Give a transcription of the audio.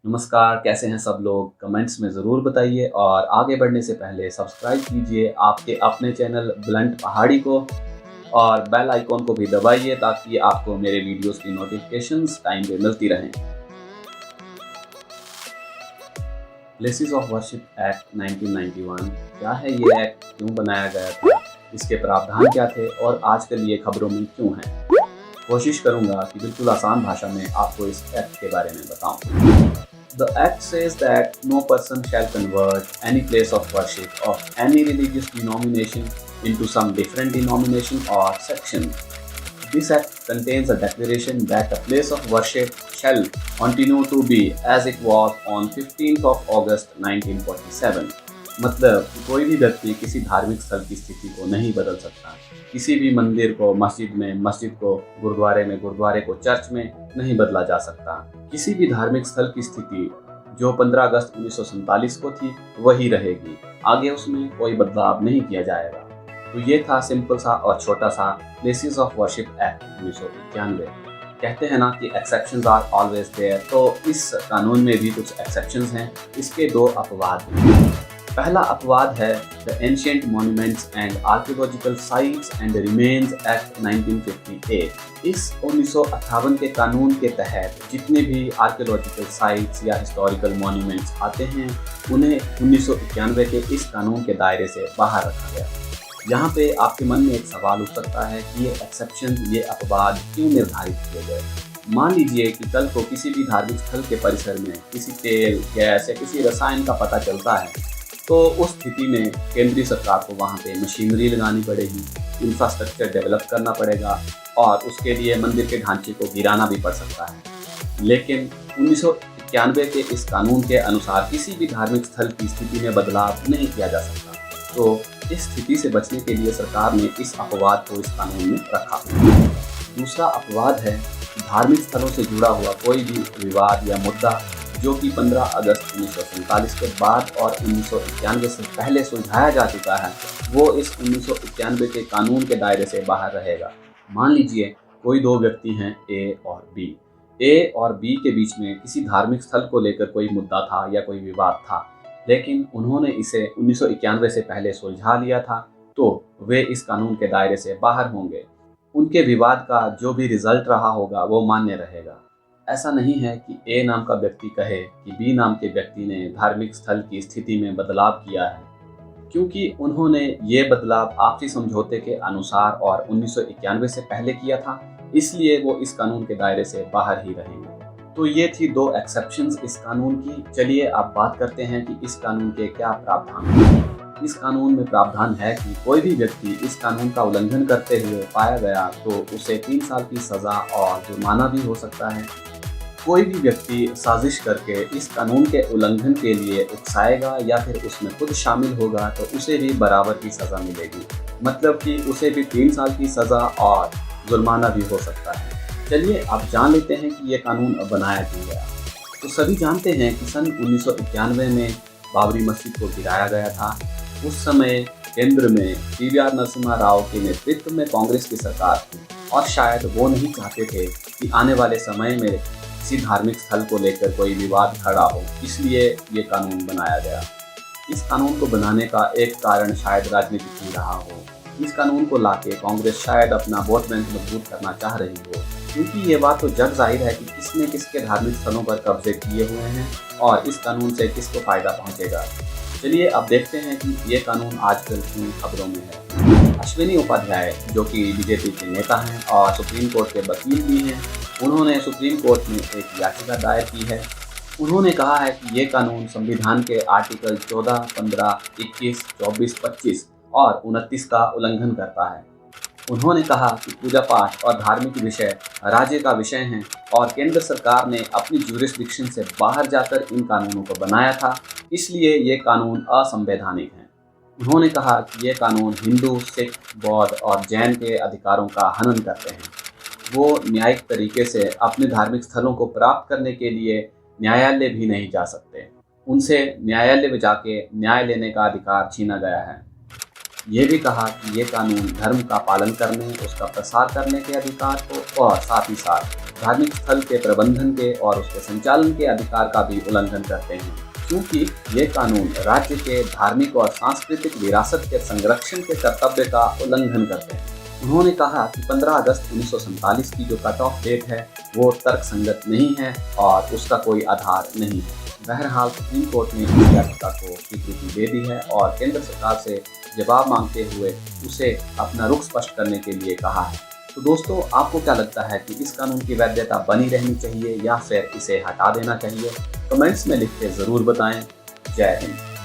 नमस्कार, कैसे हैं सब लोग? कमेंट्स में ज़रूर बताइए और आगे बढ़ने से पहले सब्सक्राइब कीजिए आपके अपने चैनल ब्लंट पहाड़ी को और बेल आइकॉन को भी दबाइए ताकि आपको मेरे वीडियोस की नोटिफिकेशंस टाइम पे मिलती रहें। प्लेसेस ऑफ वर्शिप एक्ट 1991 क्या है ये एक्ट? क्यों बनाया गया था? इसके प्रावधान क्या थे और आजकल ये खबरों में क्यों हैं? कोशिश करूंगा कि बिल्कुल आसान भाषा में आपको इस एक्ट के बारे में बताऊं। The Act says that no person shall convert any place of worship of any religious denomination into some different denomination or section. This Act contains a declaration that the place of worship shall continue to be as it was on 15th of August 1947. मतलब कोई भी व्यक्ति किसी धार्मिक स्थल की स्थिति को नहीं बदल सकता। किसी भी मंदिर को मस्जिद में, मस्जिद को गुरुद्वारे में, गुरुद्वारे को चर्च में नहीं बदला जा सकता। किसी भी धार्मिक स्थल की स्थिति जो 15 अगस्त 1947 को थी वही रहेगी। आगे उसमें कोई बदलाव नहीं किया जाएगा। तो ये था सिंपल सा और छोटा सा प्लेसेस ऑफ वर्शिप एक्ट 1991। कहते हैं ना कि एक्सेप्शंस आर ऑलवेज देयर, तो इस कानून में भी कुछ एक्सेप्शंस हैं। इसके दो अपवाद हैं। पहला अपवाद है the ancient monuments and archaeological sites and remains act 1958। इस 1958 के कानून के तहत जितने भी आर्कियोलॉजिकल साइट्स या हिस्टोरिकल मॉन्यूमेंट्स आते हैं उन्हें 1991 के इस कानून के दायरे से बाहर रखा गया। यहाँ पे आपके मन में एक सवाल उठ सकता है कि ये एक्सेप्शन, ये अपवाद क्यों निर्धारित किए गए? मान लीजिए कि कल को किसी भी धार्मिक स्थल के परिसर में किसी तेल, गैस या किसी रसायन का पता चलता है, तो उस स्थिति में केंद्रीय सरकार को वहाँ पे मशीनरी लगानी पड़ेगी, इंफ्रास्ट्रक्चर डेवलप करना पड़ेगा और उसके लिए मंदिर के ढांचे को गिराना भी पड़ सकता है। लेकिन 1991 के इस कानून के अनुसार किसी भी धार्मिक स्थल की स्थिति में बदलाव नहीं किया जा सकता। तो इस स्थिति से बचने के लिए सरकार ने इस अपवाद को इस कानून में रखा। दूसरा अपवाद है धार्मिक स्थलों से जुड़ा हुआ कोई भी विवाद या मुद्दा जो कि 15 अगस्त 1947 के बाद और 1991 से पहले सुलझाया जा चुका है, वो इस 1991 के कानून के दायरे से बाहर रहेगा। मान लीजिए कोई दो व्यक्ति हैं ए और बी। ए और बी के बीच में किसी धार्मिक स्थल को लेकर कोई मुद्दा था या कोई विवाद था, लेकिन उन्होंने इसे 1991 से पहले सुलझा लिया था, तो वे इस कानून के दायरे से बाहर होंगे। उनके विवाद का जो भी रिजल्ट रहा होगा वो मान्य रहेगा। ऐसा नहीं है कि ए नाम का व्यक्ति कहे कि बी नाम के व्यक्ति ने धार्मिक स्थल की स्थिति में बदलाव किया है, क्योंकि उन्होंने ये बदलाव आपसी समझौते के अनुसार और 1991 से पहले किया था, इसलिए वो इस कानून के दायरे से बाहर ही रहेंगे। तो ये थी दो एक्सेप्शंस इस कानून की। चलिए अब बात करते हैं कि इस कानून के क्या प्रावधान हैं। इस कानून में प्रावधान है कि कोई भी व्यक्ति इस कानून का उल्लंघन करते हुए पाया गया तो उसे 3 साल की सज़ा और जुर्माना भी हो सकता है। कोई भी व्यक्ति साजिश करके इस कानून के उल्लंघन के लिए उकसाएगा या फिर उसमें खुद शामिल होगा तो उसे भी बराबर की सज़ा मिलेगी, मतलब कि उसे भी 3 साल की सज़ा और जुर्माना भी हो सकता है। चलिए अब जान लेते हैं कि ये कानून बनाया क्यों गया। तो सभी जानते हैं कि सन 1991 में बाबरी मस्जिद को गिराया गया था। उस समय केंद्र में पीवीआर नरसिम्हा राव के नेतृत्व में कांग्रेस की सरकार थी और शायद वो नहीं चाहते थे कि आने वाले समय में किसी धार्मिक स्थल को लेकर कोई विवाद खड़ा हो, इसलिए ये कानून बनाया गया। इस कानून को बनाने का एक कारण शायद राजनीतिक ही रहा हो। इस कानून को लाके कांग्रेस शायद अपना वोट बैंक मजबूत करना चाह रही हो, क्योंकि ये बात तो जग जाहिर है कि किसने किसके धार्मिक स्थलों पर कब्जे किए हुए हैं और इस कानून से किसको फायदा पहुंचेगा। चलिए अब देखते हैं कि ये कानून आजकल क्यों खबरों में है। अश्विनी उपाध्याय जो कि बीजेपी के नेता हैं और सुप्रीम कोर्ट के वकील भी हैं, उन्होंने सुप्रीम कोर्ट में एक याचिका दायर की है। उन्होंने कहा है कि ये कानून संविधान के आर्टिकल 14, 15, 21, 24, 25 और 29 का उल्लंघन करता है। उन्होंने कहा कि पूजा पाठ और धार्मिक विषय राज्य का विषय हैं और केंद्र सरकार ने अपनी ज्यूरिसडिक्शन से बाहर जाकर इन कानूनों को बनाया था, इसलिए ये कानून असंवैधानिक हैं। उन्होंने कहा कि ये कानून हिंदू, सिख, बौद्ध और जैन के अधिकारों का हनन करते हैं। वो न्यायिक तरीके से अपने धार्मिक स्थलों को प्राप्त करने के लिए न्यायालय भी नहीं जा सकते। उनसे न्यायालय में जाके न्याय लेने का अधिकार छीना गया है। ये भी कहा कि ये कानून धर्म का पालन करने, उसका प्रसार करने के अधिकार को और साथ ही साथ धार्मिक स्थल के प्रबंधन के और उसके संचालन के अधिकार का भी उल्लंघन करते हैं, क्योंकि ये कानून राज्य के धार्मिक और सांस्कृतिक विरासत के संरक्षण के कर्तव्य का उल्लंघन करते हैं। उन्होंने कहा कि 15 अगस्त 1947 की जो कट ऑफ डेट है वो तर्कसंगत नहीं है और उसका कोई आधार नहीं है। बहरहाल सुप्रीम कोर्ट ने इस याचिका को स्वीकृति दे दी है और केंद्र सरकार से जवाब मांगते हुए उसे अपना रुख स्पष्ट करने के लिए कहा है। तो दोस्तों, आपको क्या लगता है कि इस कानून की वैधता बनी रहनी चाहिए या फिर इसे हटा देना चाहिए? कमेंट्स में लिख के ज़रूर बताएं। जय हिंद।